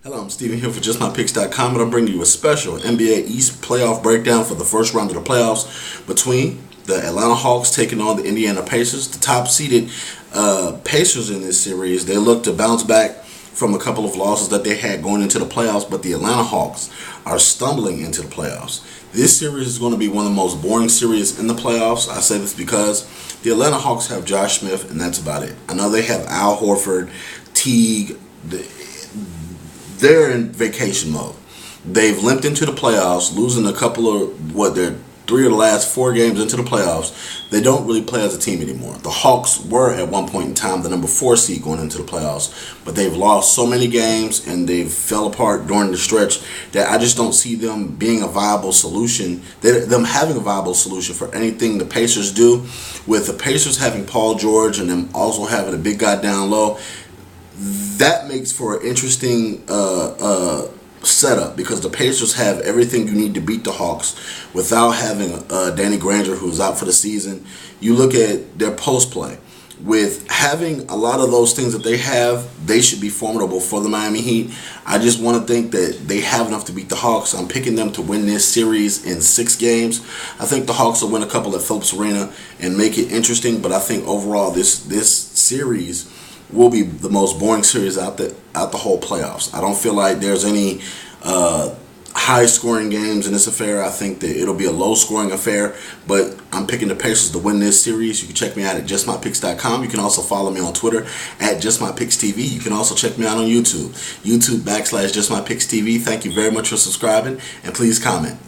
Hello, I'm Steven here for JustMyPicks.com, and I'm bringing you a special NBA East playoff breakdown for the first round of the playoffs between the Atlanta Hawks taking on the Indiana Pacers. The top-seeded Pacers in this series, they look to bounce back from a couple of losses that they had going into the playoffs, but the Atlanta Hawks are stumbling into the playoffs. This series is going to be one of the most boring series in the playoffs. I say this because the Atlanta Hawks have Josh Smith, and that's about it. I know they have Al Horford, Teague. They're in vacation mode. They've limped into the playoffs, losing a couple of they're 3 of the last 4 games into the playoffs. They don't really play as a team anymore. The Hawks were at one point in time the number 4 seed going into the playoffs, but they've lost so many games and they've fell apart during the stretch that I just don't see them being a viable solution. Them having a viable solution for anything the Pacers do. With the Pacers having Paul George and them also having a big guy down low, that makes for an interesting setup because the Pacers have everything you need to beat the Hawks without having Danny Granger, who's out for the season. You look at their post play. With having a lot of those things that they have, they should be formidable for the Miami Heat. I just want to think that they have enough to beat the Hawks. I'm picking them to win this series in 6 games. I think the Hawks will win a couple at Phillips Arena and make it interesting, but I think overall this series will be the most boring series out the whole playoffs. I don't feel like there's any high-scoring games in this affair. I think that it'll be a low-scoring affair, but I'm picking the Pacers to win this series. You can check me out at JustMyPicks.com. You can also follow me on Twitter at JustMyPicksTV. You can also check me out on YouTube, YouTube.com/JustMyPicksTV. Thank you very much for subscribing, and please comment.